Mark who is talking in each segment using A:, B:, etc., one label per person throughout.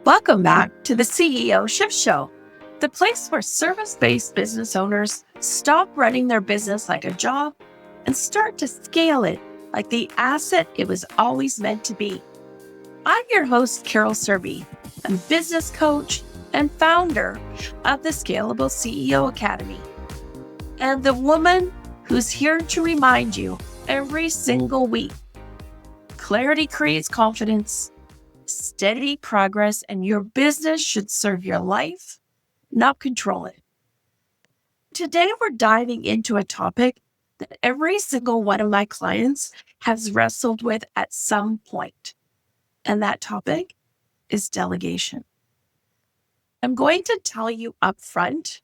A: Welcome back to the CEO Shift Show, the place where service-based business owners stop running their business like a job and start to scale it like the asset it was always meant to be. I'm your host, Carol Surbey, a business coach and founder of the Scalable CEO Academy, and the woman who's here to remind you every single week. Clarity creates confidence, steady progress, and your business should serve your life, not control it. Today, we're diving into a topic that every single one of my clients has wrestled with at some point. And that topic is delegation. I'm going to tell you up front,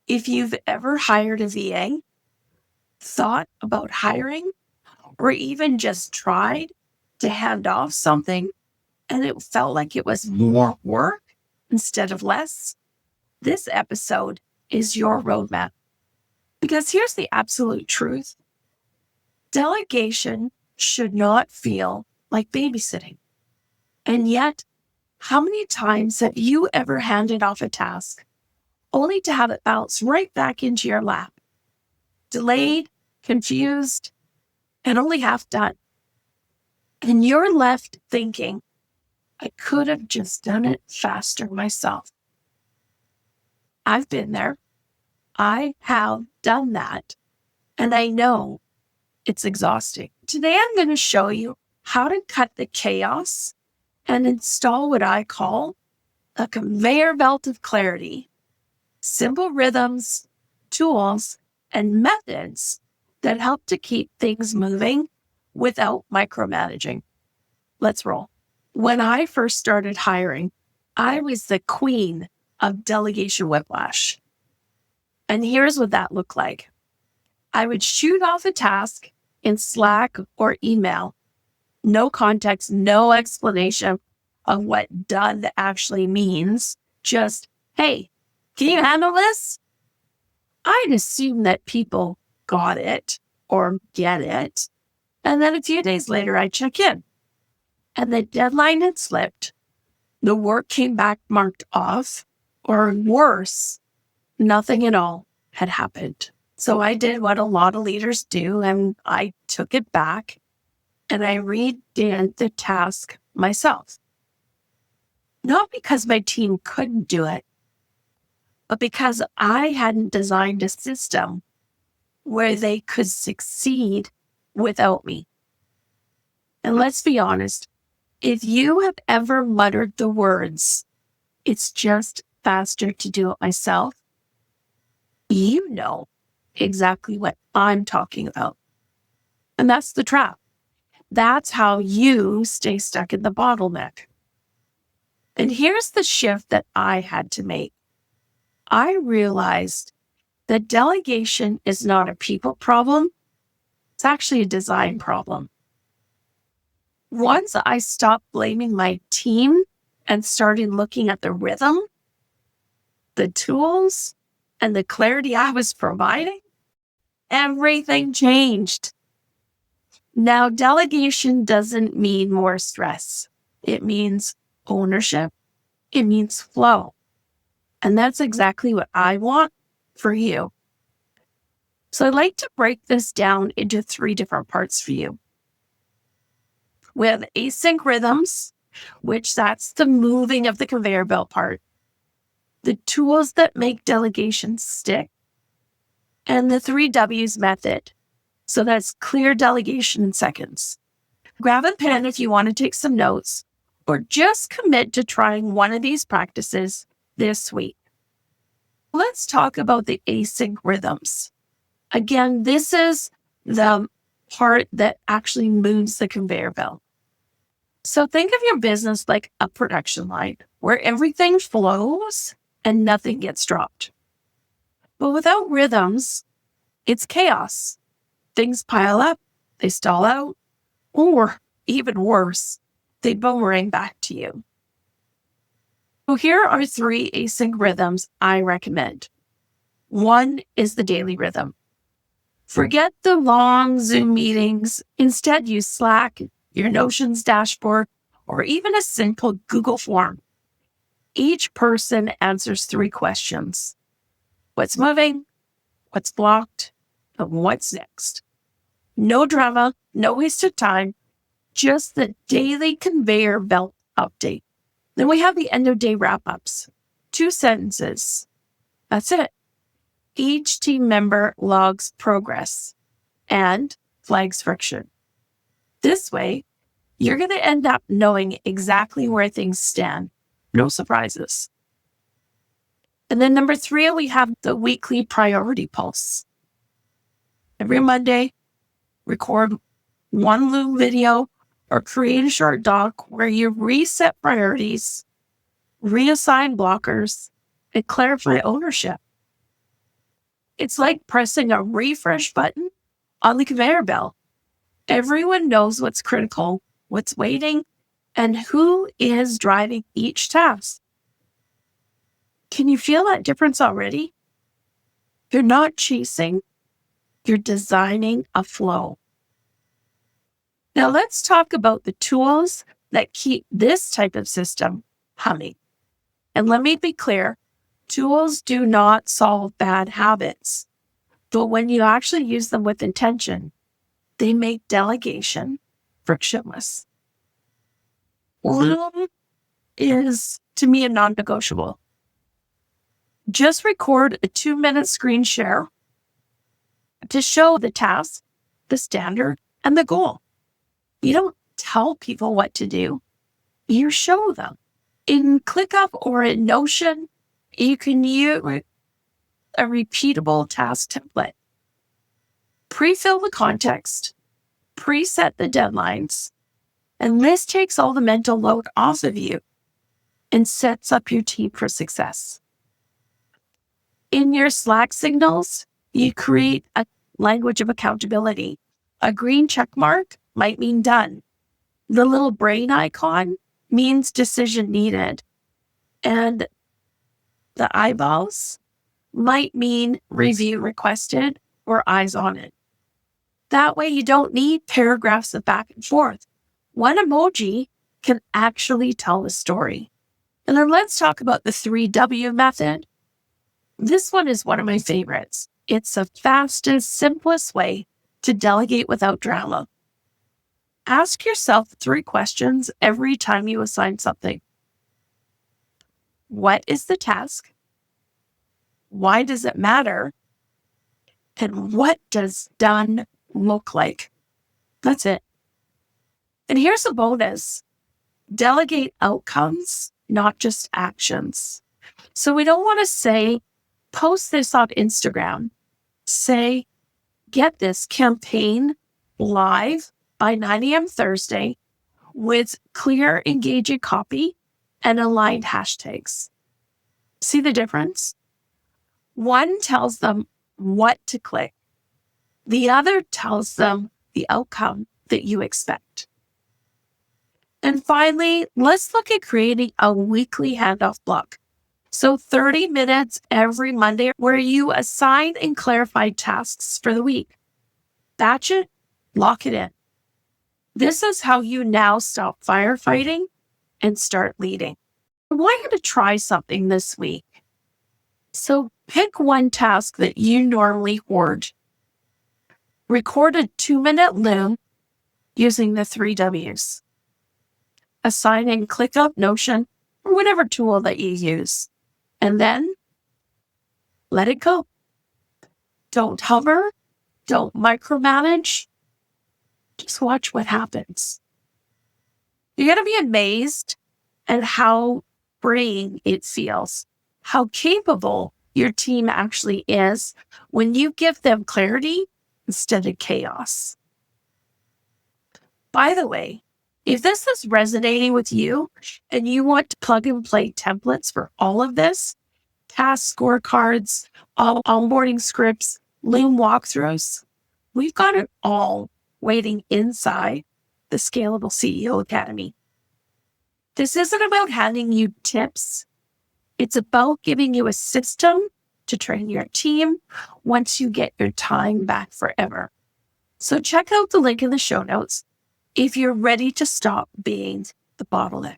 A: if you've ever hired a VA, thought about hiring, or even just tried to hand off something and it felt like it was more work instead of less, this episode is your roadmap. Because here's the absolute truth. Delegation should not feel like babysitting. And yet, how many times have you ever handed off a task only to have it bounce right back into your lap? Delayed, confused, and only half done. And you're left thinking, I could have just done it faster myself. I've been there. I have done that. And I know it's exhausting. Today, I'm going to show you how to cut the chaos and install what I call a conveyor belt of clarity. Simple rhythms, tools, and methods that help to keep things moving without micromanaging. Let's roll. When I first started hiring, I was the queen of delegation whiplash. And here's what that looked like. I would shoot off a task in Slack or email. No context, no explanation of what done actually means. Just, hey, can you handle this? I'd assume that people got it or get it. And then a few days later, I check in. And the deadline had slipped. The work came back marked off, or worse, nothing at all had happened. So I did what a lot of leaders do, and I took it back and I redid the task myself. Not because my team couldn't do it, but because I hadn't designed a system where they could succeed without me. And let's be honest, if you have ever muttered the words, it's just faster to do it myself, you know exactly what I'm talking about. And that's the trap. That's how you stay stuck in the bottleneck. And here's the shift that I had to make. I realized that delegation is not a people problem. It's actually a design problem. Once I stopped blaming my team and started looking at the rhythm, the tools, and the clarity I was providing, everything changed. Now, delegation doesn't mean more stress. It means ownership. It means flow. And that's exactly what I want for you. So I'd like to break this down into 3 different parts for you. We have async rhythms, which that's the moving of the conveyor belt part, the tools that make delegation stick, and the 3 W's method. So that's clear delegation in seconds. Grab a pen if you want to take some notes, or just commit to trying one of these practices this week. Let's talk about the async rhythms. Again, this is the part that actually moves the conveyor belt. So think of your business like a production line where everything flows and nothing gets dropped. But without rhythms, it's chaos. Things pile up, they stall out, or even worse, they boomerang back to you. So here are 3 async rhythms I recommend. 1 is the daily rhythm. Forget the long Zoom meetings. Instead, use Slack, your Notion's dashboard, or even a simple Google form. Each person answers 3 questions. What's moving? What's blocked? And what's next? No drama, no wasted time, just the daily conveyor belt update. Then we have the end of day wrap-ups. 2 sentences. That's it. Each team member logs progress and flags friction. This way, you're going to end up knowing exactly where things stand. No surprises. And then number 3, we have the weekly priority pulse. Every Monday, record 1 Loom video or create a short doc where you reset priorities, reassign blockers, and clarify ownership. It's like pressing a refresh button on the conveyor belt. Everyone knows what's critical, what's waiting, and who is driving each task. Can you feel that difference already? You're not chasing, you're designing a flow. Now let's talk about the tools that keep this type of system humming. And let me be clear, tools do not solve bad habits, but when you actually use them with intention, they make delegation frictionless. Loom is, to me, a non-negotiable. Just record a 2-minute screen share to show the task, the standard, and the goal. You don't tell people what to do. You show them. In ClickUp or in Notion, you can use a repeatable task template. Pre-fill the context, preset the deadlines, and this takes all the mental load off of you and sets up your team for success. In your Slack signals, you create a language of accountability. A green check mark might mean done. The little brain icon means decision needed. And the eyeballs might mean review requested or eyes on it. That way you don't need paragraphs of back and forth. One emoji can actually tell a story. And then let's talk about the 3W method. This one is one of my favorites. It's the fastest, simplest way to delegate without drama. Ask yourself 3 questions every time you assign something. What is the task? Why does it matter? And what does done look like? That's it. And here's a bonus. Delegate outcomes, not just actions. So we don't want to say, post this on Instagram. Say, get this campaign live by 9 a.m. Thursday with clear, engaging copy and aligned hashtags. See the difference? One tells them what to click. The other tells them the outcome that you expect. And finally, let's look at creating a weekly handoff block. So 30 minutes every Monday where you assign and clarify tasks for the week. Batch it, lock it in. This is how you now stop firefighting and start leading. I want you to try something this week. So pick one task that you normally hoard. Record a 2-minute Loom using the 3 Ws. Assign in ClickUp, Notion, or whatever tool that you use. And then let it go. Don't hover. Don't micromanage. Just watch what happens. You're going to be amazed at how freeing it feels, how capable your team actually is when you give them clarity instead of chaos. By the way, if this is resonating with you and you want to plug and play templates for all of this, task scorecards, onboarding scripts, Loom walkthroughs, we've got it all waiting inside the Scalable CEO Academy. This isn't about handing you tips. It's about giving you a system to train your team once you get your time back forever. So check out the link in the show notes if you're ready to stop being the bottleneck.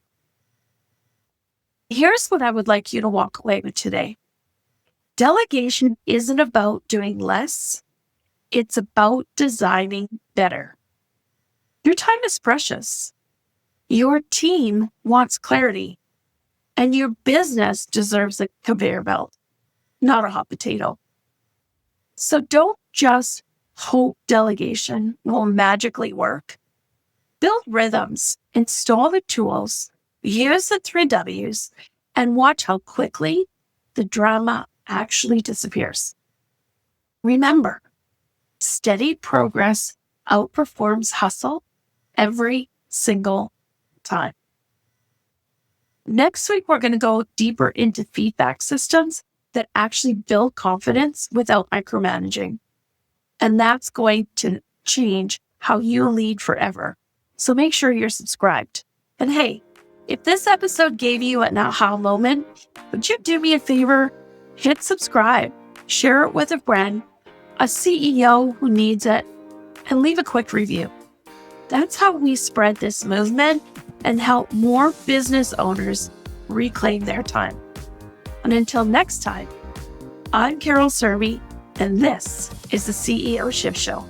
A: Here's what I would like you to walk away with today. Delegation isn't about doing less. It's about designing better. Your time is precious. Your team wants clarity, and your business deserves a conveyor belt, not a hot potato. So don't just hope delegation will magically work. Build rhythms, install the tools, use the 3 Ws, and watch how quickly the drama actually disappears. Remember, steady progress outperforms hustle every single time. Next week, we're going to go deeper into feedback systems that actually build confidence without micromanaging. And that's going to change how you lead forever. So make sure you're subscribed. And hey, if this episode gave you an aha moment, would you do me a favor? Hit subscribe, share it with a friend, a CEO who needs it, and leave a quick review. That's how we spread this movement and help more business owners reclaim their time. And until next time, I'm Carol Surbey, and this is the CEO Shift Show.